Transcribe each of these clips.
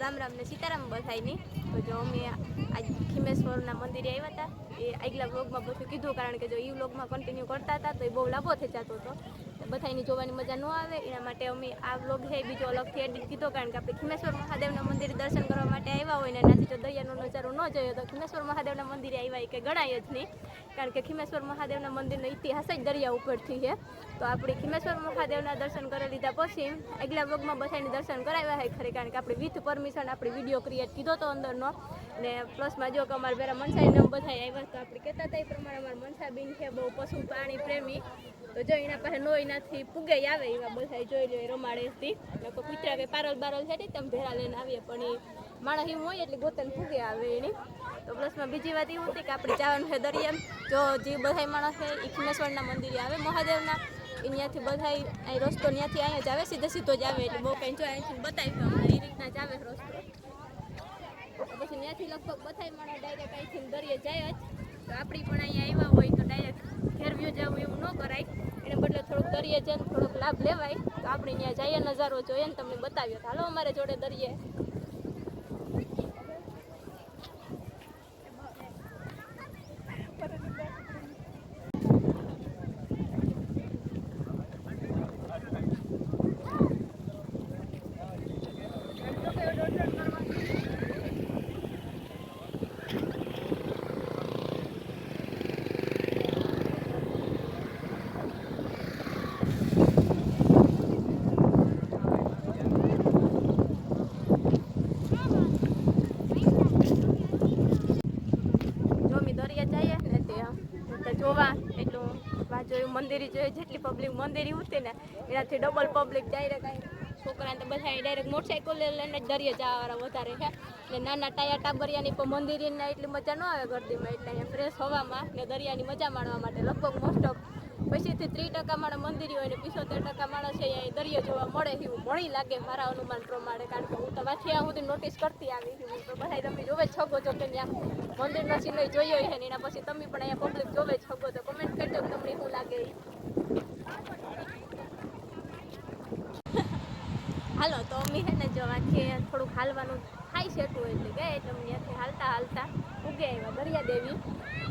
રામ રામ ને સીતારામ બધાયની. તો જો અમે આજ ખીમેશ્વરના મંદિરે આવ્યા હતા. એ આગલા વ્લોગમાં બધું કીધું, કારણ કે જો એ વ્લોગમાં કન્ટિન્યુ કરતા હતા તો એ બહુ લાંબો થઈ જતો હતો. બધાની જોવાની મજા ન આવે, એના માટે અમે આ વ્લોગ છે બીજો અલગથી એડિટ કીધો. કારણ કે આપણે ખીમેશ્વર મહાદેવના મંદિરે દર્શન કરવા માટે આવ્યા હોય ને એનાથી જો દરિયાનો નજારો ન જોયો તો ખીમેશ્વર મહાદેવના મંદિરે આવ્યા કે ગણાય જ નહીં. કારણ કે ખીમેશ્વર મહાદેવના મંદિરનો ઇતિહાસ જ દરિયા ઉપરથી છે. તો આપણે ખીમેશ્વર મહાદેવના દર્શન કરી લીધા પછી આગલા વ્લોગમાં બધાને દર્શન કરાવ્યા છે ખરી. કારણ કે આપણે વિથ પરમિશન આપણે વિડીયો ક્રિએટ કીધો તો અંદરનો, ને પ્લસમાં જો કે અમારા પેલા મનસાબેન બધા આવ્યા તો આપણે કહેતા હતા એ પ્રમાણે અમારા મનસાબેન છે બહુ પશુ પ્રાણી પ્રેમી. તો જો એના પાસે નો એનાથી પૂગે આવે એવા બધા જોઈ લો રમાડે હતી. લોકો કૂતરા કે પારલ બારલ છે તમે ભેળા લઈને આવીએ, પણ એ માણસ એવું હોય એટલે ગોતન પૂગે આવે એની. તો પ્લસમાં બીજી વાત એવું હતી કે આપણે જવાનું છે દરિયા. જો જે બધા માણસ છે એ ખીમેશ્વરના મંદિરે આવે મહાદેવના, અહીંયાથી બધા અહીં રસ્તો ત્યાંથી અહીંયા જ આવે, સીધો જ આવે. એટલે બહુ કંઈ જો અહીંથી બતાવી એ રીતના જ આવે રસ્તો. પછી ત્યાંથી લગભગ બધા માણસ ડાયરેક્ટ અહીંથી દરિયે જાય જ. તો આપણી પણ અહીંયા આવ્યા હોય તો ડાયરેક્ટ ઘેરવ્યુ જવું એવું ન કરાય, એને બદલે થોડુંક દરિયે જઈને થોડોક લાભ લેવાય. તો આપણે ત્યાં જઈએ નજારો જોઈએ ને તમને બતાવ્યો. હાલો અમારે જોડે દરિયે. જોવા એટલું જોયું મંદિર જોઈએ, જેટલી પબ્લિક મંદિર ઉઠતી ને એનાથી ડબલ પબ્લિક ડાયરેક્ટ છોકરાને તો બધા ડાયરેક્ટ મોટરસાઇકલ લઈને જ દરિયે જવાવાળા વધારે છે. ને નાના ટાયા ટાબરિયાની પણ મંદિરની એટલી મજા ન આવે ગરદીમાં, એટલે અહીંયા ફ્રેશ હવામાં ને દરિયાની મજા માણવા માટે લગભગ મોસ્ટ ઓફ 25% માણસ મંદિર હોય ને 75% માણસ છે અહીંયા દરિયો જોવા મળે એવું મળી લાગે મારા અનુમાન પ્રમાણે. કારણ કે હું તો વાંચી સુધી નોટિસ કરતી આવી છું. તો બધા તમે જોવે છગો છો કે ત્યાં મંદિરનો સિનરી જોયો છે ને એના પછી તમે પણ અહીંયા પબ્લિક જોવે છગો. તો કમેન્ટ કરજો કે તમને શું લાગે. હાલો તો અમે છે ને જવાથી થોડુંક હાલવાનું થાય છે એટલું, એટલે ગયા એટલે અમે ત્યાંથી હાલતા હાલતા ઉગે આવ્યા દરિયા દેવી.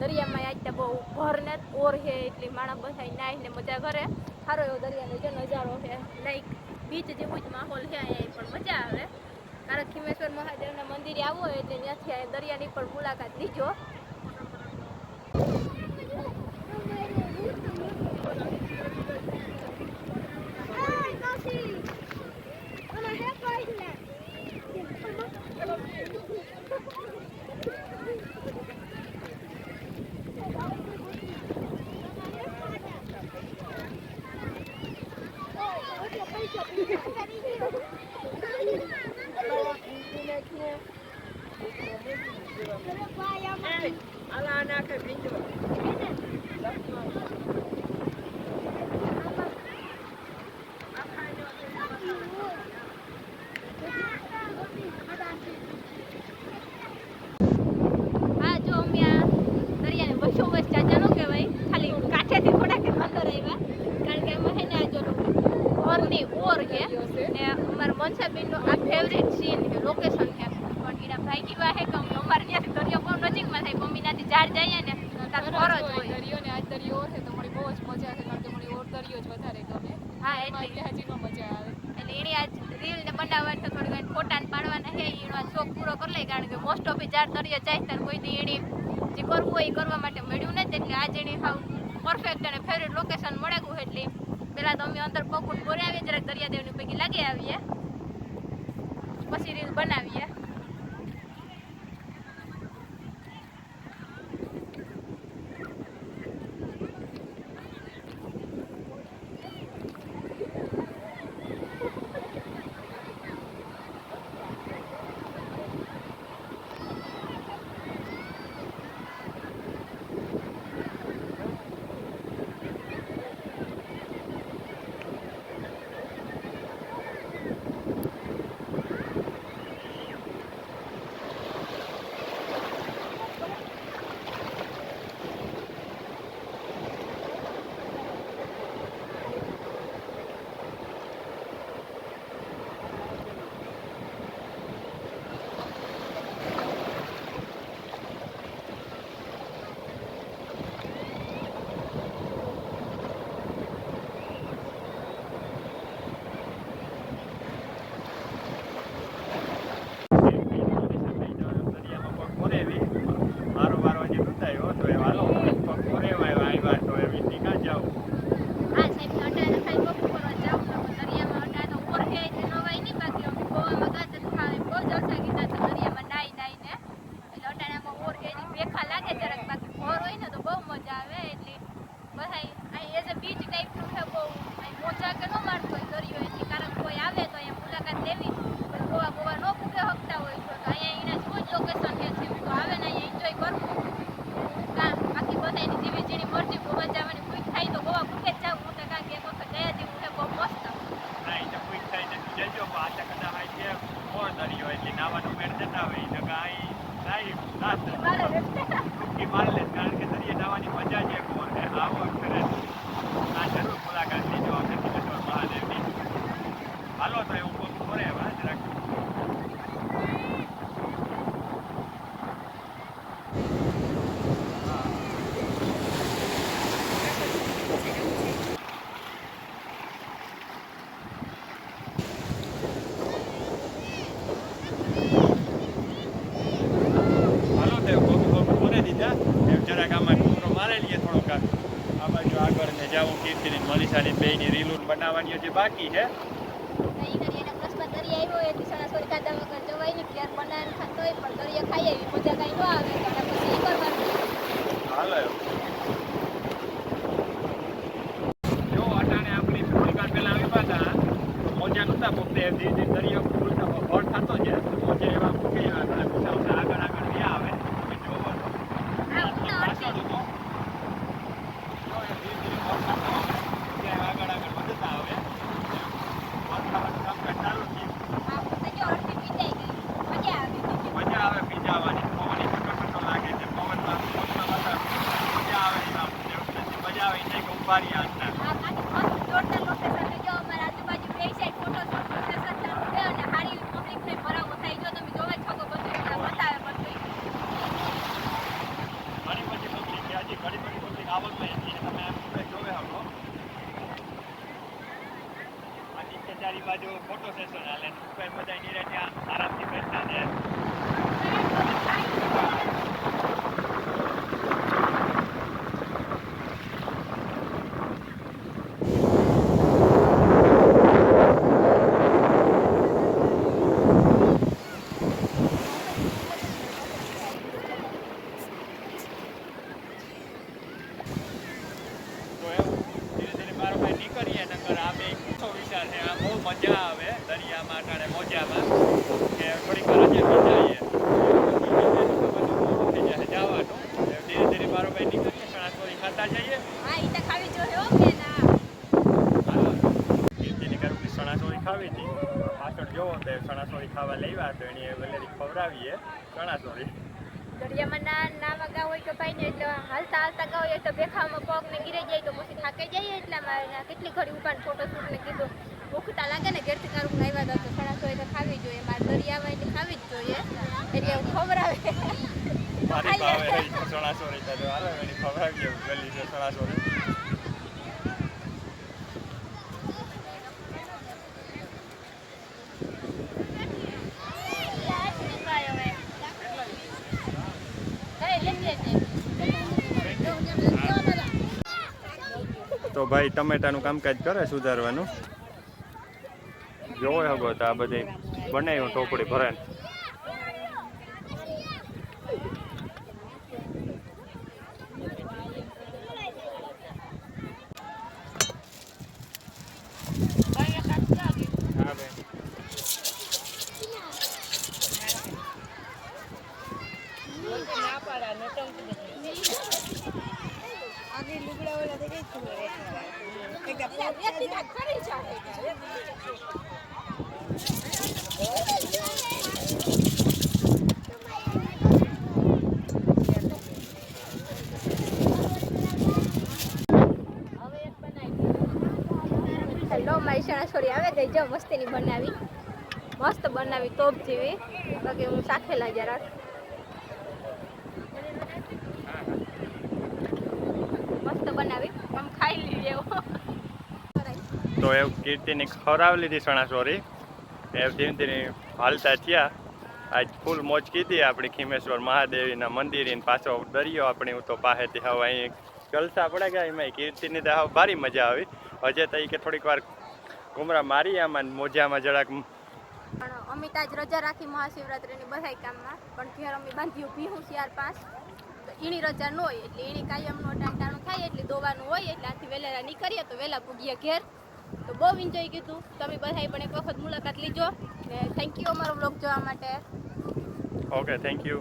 દરિયામાં આજ તો બહુ ભર ને ઓર છે એટલે માણસ બધા નાહીને મજા કરે. સારો એવો દરિયાનો જે નજારો છે, લાઈક બીચ જેવું જ માહોલ છે અહીંયા પણ મજા આવે. કારણ ખીમેશ્વર મહાદેવના મંદિરે આવો હોય એટલે ત્યાંથી દરિયાની પણ મુલાકાત લીજો. મનસાબેનનો આ ફેવરેટ સીન છે, લોકેશન છે. પણ એના ભાઈ કેવા છે કે અમારે ત્યાંથી દરિયો બહુ નજીકમાં થાય, મમ્મી ત્યાંથી ચાર જઈએ ને ત્યાં ફરજ હોય દરિયો ને. આજ દરિયો ઓર છે તો મને બહુ જ મજા આવે, કારણ કે મને ઓર દરિયો જ વધારે ગમે. હા એટલે હજી નો મજા આવે. એટલે એની આજ રીલ ને બનાવવાની તો થોડી ઘણી ફોટા પાડવાના છે, એનો શોખ પૂરો કરી લે. કારણ કે મોસ્ટ ઓફ ચાર દરિયો જાય ત્યારે કોઈ દી એની જે કરવું હોય એ કરવા માટે મળ્યું નથી. એટલે આજે એની હાવ પરફેક્ટ અને ફેવરેટ લોકેશન મળે ગયું. એટલે પેલા તો અમે અંદર પગું બોરી આવીએ, જરાક દરિયાદેવની પૈકી લાગી આવીએ, પછી રીલ બનાવીએ. એટલે નાવાનું મેળ જતા હોય એ જગા અહીં નાઈ ડૂબકી મારી લે કારણ કે દરિયે નાવાની મજા જ એક હોય છે આવો ખરે આ જરૂર મુલાકાત લેજો આપણે કિલ્લેશ્વર મહાદેવની હાલો તો એવું કોક કરે હવે જરાક જરાક આમાં ટૂંકો મારી લઈએ થોડોક આ બાજુ આગળ ને જાવું કીર્તિની મનીષાની બેયની રીલું બનાવવાની હજી બાકી છે હાલો જો અટાણે આપણી થોડીક વાર પહેલા આવ્યા હતા મોજા નહોતા પોતે ધીરે દરિયો ભૂલતા ભર થતો છે મોજા એવા મૂકી આગળ આગળ રહ્યા આવે ચારી બાજુ ફોટો સેશન હાલે ઉપર બધા નીરે ત્યાં આરામથી બેઠા છે મજા આવે દરિયામાં અટાણે મોજામાં કે થોડીક વાર હજી મજાઈએ જવાનું ધીરે ધીરે મારો ભાઈ નીકળીએ સણાસોરી ખાતા જઈએ કીર્તિની કરુકની સણાસોરી ખાવી હતી પાછળ જોવો તો સણાસોરી ખાવા લેવા તો એની વેલેરી ખવડાવીએ સણાસોરી દરિયામાં ના વાગા હોય તો ભાઈ ને એટલે હાલતા ગયા હોય તો બેખામાં પગ ને ગીરી જાય તો પછી થાકી જઈએ એટલામાં કેટલી ઘડી ઉપાડ ફોટો શૂટ ને કીધું ભૂખતા લાગે ને ઘેરથી કારું આવ્યા હતા તો સણાસોરી તો ખાવી જોઈએ મારે દરિયામાં એટલે ખાવી જ જોઈએ એટલે ખવડાવે મારી ભાવે સણાસોરી તો હાલો એની ખવડાવીએ ગલી છે સણાસોરી તો ભાઈ ટમેટાનું કામકાજ કરે સુધારવાનું જોવો હગો તો આ બધી બનાવ્યું ટોપડી ભરાય મારી સણાસોરી આવે ગઈ જો મસ્તીની બનાવી મસ્ત બનાવી તોપ જેવી બાકી હું ચાખેલા જરાક મસ્ત બનાવી આમ ખાઈ લીધી તો એ કીર્તિની ખવડાવી લીધી સણાસોરી એ ધીમે ધીમે હાલતા થયા આજ ફૂલ મોજ કીધી આપણી ખીમેશ્વર મહાદેવીના મંદિર પાછો દરિયો આપણી હું તો પાસેથી હવે અહીં જલસા પડે ગયા એમાં કીર્તિની તો ભારી મજા આવી હજે તો કે થોડીક વાર ઘુમરા મારી આમાં મોજામાં જરાક પણ અમિત આજ રજા રાખી મહાશિવરાત્રીની બધા કામમાં પણ ઘેર અમે બાંધ્યું પીહું 4-5 તો એની રજા ન હોય એટલે એની કાયમનો ટાણટાણું થાય એટલે દોવાનું હોય એટલે આથી વહેલા નીકળીએ તો વહેલા પૂગીએ ઘેર તો બહુ એન્જોય કીધું તમે બધાએ પણ એક વખત મુલાકાત લીજો ને થેન્ક યુ અમારો બ્લોગ જોવા માટે ઓકે થેન્ક યુ